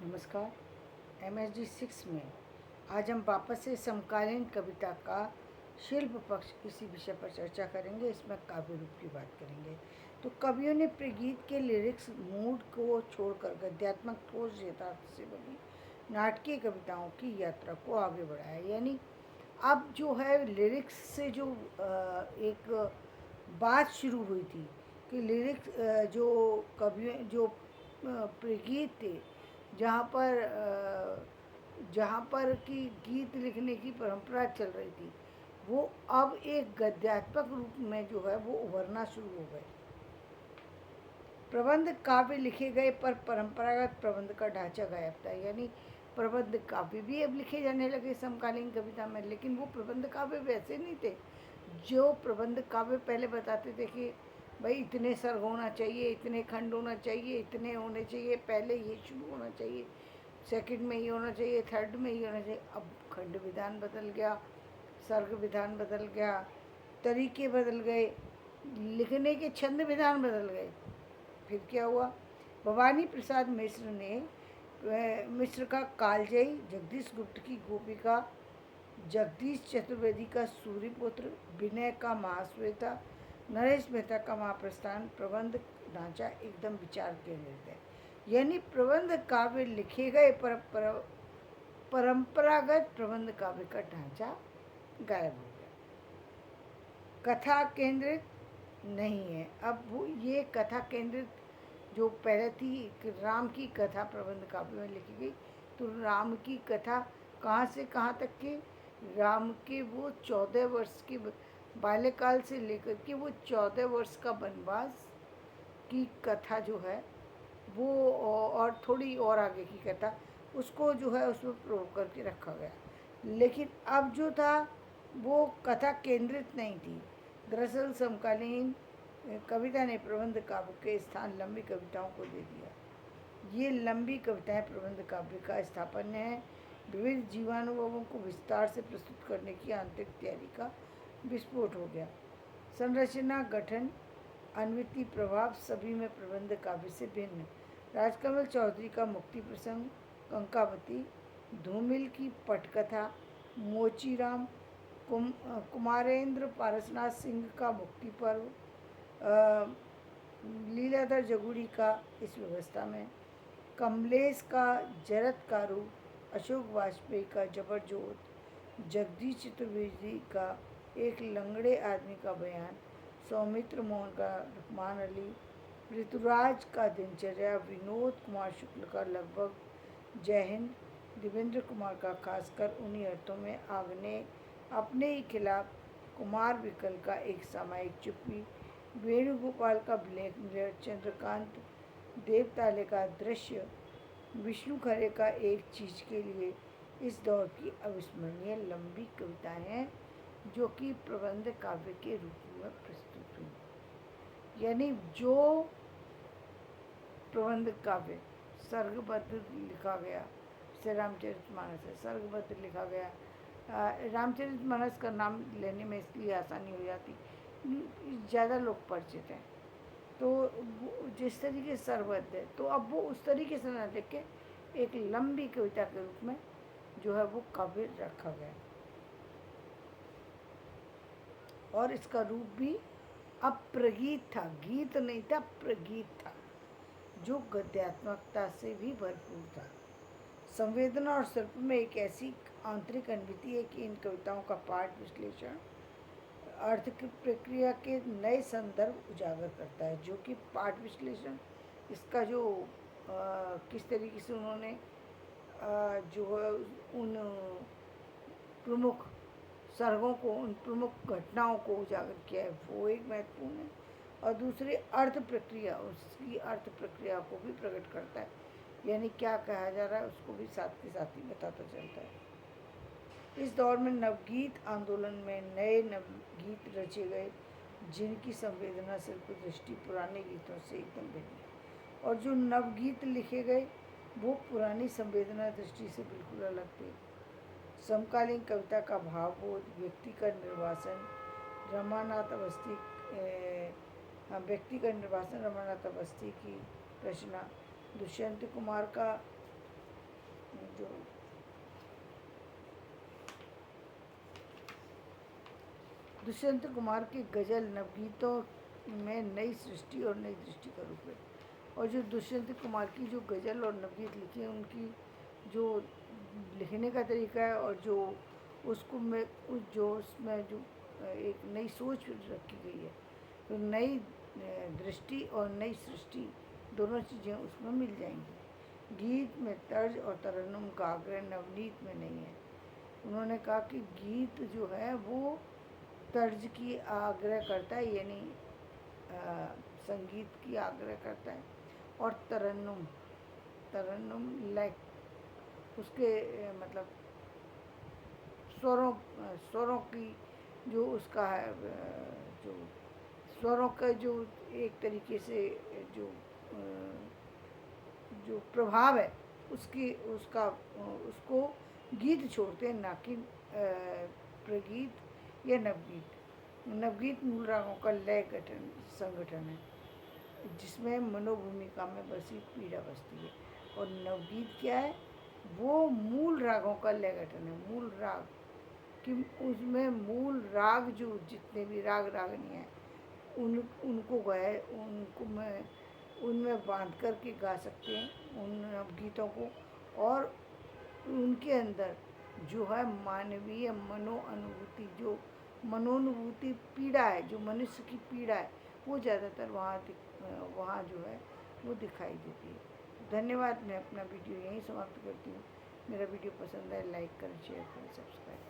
नमस्कार। MSD 6 में आज हम वापस से समकालीन कविता का शिल्प पक्ष इसी विषय पर चर्चा करेंगे। इसमें काव्य रूप की बात करेंगे। तो कवियों ने प्रेगीत के लिरिक्स मूड को छोड़कर गद्यात्मक ठोस यथार्थ से बनी नाटकीय कविताओं की यात्रा को आगे बढ़ाया। यानी अब जो है लिरिक्स से जो एक बात शुरू हुई थी कि लिरिक्स जो कवियों जो प्रेगीत थे, जहाँ पर जहाँ पर कि गीत लिखने की परंपरा चल रही थी, वो अब एक गद्यात्मक रूप में जो है वो उभरना शुरू हो गए। प्रबंध काव्य लिखे गए पर परंपरागत प्रबंध का ढांचा गायब था। यानी प्रबंध काव्य भी अब लिखे जाने लगे समकालीन कविता में, लेकिन वो प्रबंध काव्य वैसे नहीं थे जो प्रबंध काव्य पहले बताते थे कि भाई इतने सर्ग होना चाहिए, इतने खंड होना चाहिए, इतने होने चाहिए, पहले ये शुरू होना चाहिए, सेकंड में ये होना चाहिए, थर्ड में ये होना चाहिए। अब खंड विधान बदल गया, सर्ग विधान बदल गया, तरीके बदल गए, लिखने के छंद विधान बदल गए। फिर क्या हुआ? भवानी प्रसाद मिश्र ने मिश्र का कालजयी, जगदीश गुप्त की गोपिका, जगदीश चतुर्वेदी का सूर्यपुत्र, विनय का महाश्वेता, नरेश मेहता का महाप्रस्थान प्रबंध ढांचा एकदम विचार केंद्रित है। यानी प्रबंध काव्य लिखे गए पर परंपरागत प्रबंध काव्य का ढांचा गायब हो गया। कथा केंद्रित नहीं है अब वो, ये कथा केंद्रित जो पहले थी कि राम की कथा प्रबंध काव्य में लिखी गई, तो राम की कथा कहाँ से कहाँ तक की? राम के वो 14 वर्ष के बाल्यकाल से लेकर के वो 14 वर्ष का वनवास की कथा जो है वो, और थोड़ी और आगे की कथा, उसको जो है उसमें प्रो करके रखा गया। लेकिन अब जो था वो कथा केंद्रित नहीं थी। दरअसल समकालीन कविता ने प्रबंध काव्य के स्थान लंबी कविताओं को दे दिया। ये लंबी कविताएं प्रबंध काव्य का स्थापन्य है। विविध जीवानुभवों को विस्तार से प्रस्तुत करने की आंतरिक तैयारी का विस्फोट हो गया। संरचना, गठन, अन्विति, प्रभाव सभी में प्रबंध काव्य से भिन्न। राजकमल चौधरी का मुक्ति प्रसंग, कंकावती, धूमिल की पटकथा, मोचीराम, कुमारेंद्र पारसनाथ सिंह का मुक्ति पर्व, लीलाधर जगुड़ी का इस व्यवस्था में, कमलेश का जरत का रूप, अशोक वाजपेयी का जबरजोत, जगदीश चतुर्वेदी का एक लंगड़े आदमी का बयान, सौमित्र मोहन का रुकमान अली, ऋतुराज का दिनचर्या, विनोद कुमार शुक्ल का लगभग, जय हिंद, देवेंद्र कुमार का खासकर उन्हीं अर्थों में आग्नेय अपने ही खिलाफ, कुमार विकल का एक सामायिक चुप्पी, वेणुगोपाल का ब्लैक मिरर, चंद्रकांत देवताले का दृश्य, विष्णु खरे का एक चीज के लिए, इस दौर की अविस्मरणीय लंबी कविताएं हैं जो कि प्रबंध काव्य के रूप में प्रस्तुत हुई। यानी जो प्रबंध काव्य सर्गबद्ध लिखा गया, जैसे रामचरितमानस है, सर्गबद्ध लिखा गया। रामचरितमानस का नाम लेने में इसलिए आसानी हो जाती, ज़्यादा लोग परिचित हैं। तो जिस तरीके से सर्वबद्ध है, तो अब वो उस तरीके से न लिख के एक लंबी कविता के रूप में जो है वो काव्य रखा गया, और इसका रूप भी अब प्रगीत था, गीत नहीं था, प्रगीत था, जो गद्यात्मकता से भी भरपूर था। संवेदना और शिल्प में एक ऐसी आंतरिक अनुभूति है कि इन कविताओं का पाठ विश्लेषण अर्थ की प्रक्रिया के नए संदर्भ उजागर करता है, जो कि पाठ विश्लेषण इसका जो किस तरीके से उन्होंने जो है उन प्रमुख सर्गों को, उन प्रमुख घटनाओं को उजागर किया है, वो एक महत्वपूर्ण है। और दूसरी अर्थ प्रक्रिया, उसकी अर्थ प्रक्रिया को भी प्रकट करता है। यानी क्या कहा जा रहा है उसको भी साथ के साथ ही बताता चलता है। इस दौर में नवगीत आंदोलन में नए नवगीत रचे गए, जिनकी संवेदना शिल्प दृष्टि पुराने गीतों से एकदम भिन्न है, और जो नवगीत लिखे गए वो पुरानी संवेदना दृष्टि से बिल्कुल अलग थे। समकालीन कविता का भावबोध, व्यक्ति का निर्वासन, रमानाथ अवस्थी व्यक्ति का निर्वासन, रमानाथ अवस्थी की रचना, दुष्यंत कुमार का जो दुष्यंत कुमार की गज़ल नवगीतों में नई सृष्टि और नई दृष्टि का रूप है। और जो दुष्यंत कुमार की जो गज़ल और नवगीत लिखी है, उनकी जो लिखने का तरीका है और जो उसको में जो उसमें जो एक नई सोच रखी गई है, तो नई दृष्टि और नई सृष्टि दोनों चीज़ें उसमें मिल जाएंगी। गीत में तर्ज और तरन्नुम का आग्रह नवनीत में नहीं है। उन्होंने कहा कि गीत जो है वो तर्ज की आग्रह करता है, यानी संगीत की आग्रह करता है। और तरन्नुम तरन्नुम लाइक उसके मतलब स्वरों की जो उसका है, जो स्वरों का जो एक तरीके से जो जो प्रभाव है उसकी उसका उसको गीत छोड़ते हैं, ना कि प्रगीत या नवगीत। नवगीत मूल रागों का लय गठन संगठन है, जिसमें मनोभूमिका में बसी पीड़ा बसती है। और नवगीत क्या है, वो मूल रागों का लय गठन है। मूल राग कि उसमें मूल राग जो जितने भी राग रागनी हैं उनको गाए, उनको में उनमें बांध कर के गा सकते हैं उन नवगीतों को। और उनके अंदर जो है मानवीय मनोअनुभूति, जो मनोनुभूति पीड़ा है, जो मनुष्य की पीड़ा है, वो ज़्यादातर वहाँ जो है वो दिखाई देती है। धन्यवाद। मैं अपना वीडियो यहीं समाप्त करती हूँ। मेरा वीडियो पसंद है, लाइक करें, शेयर करें, सब्सक्राइब करें।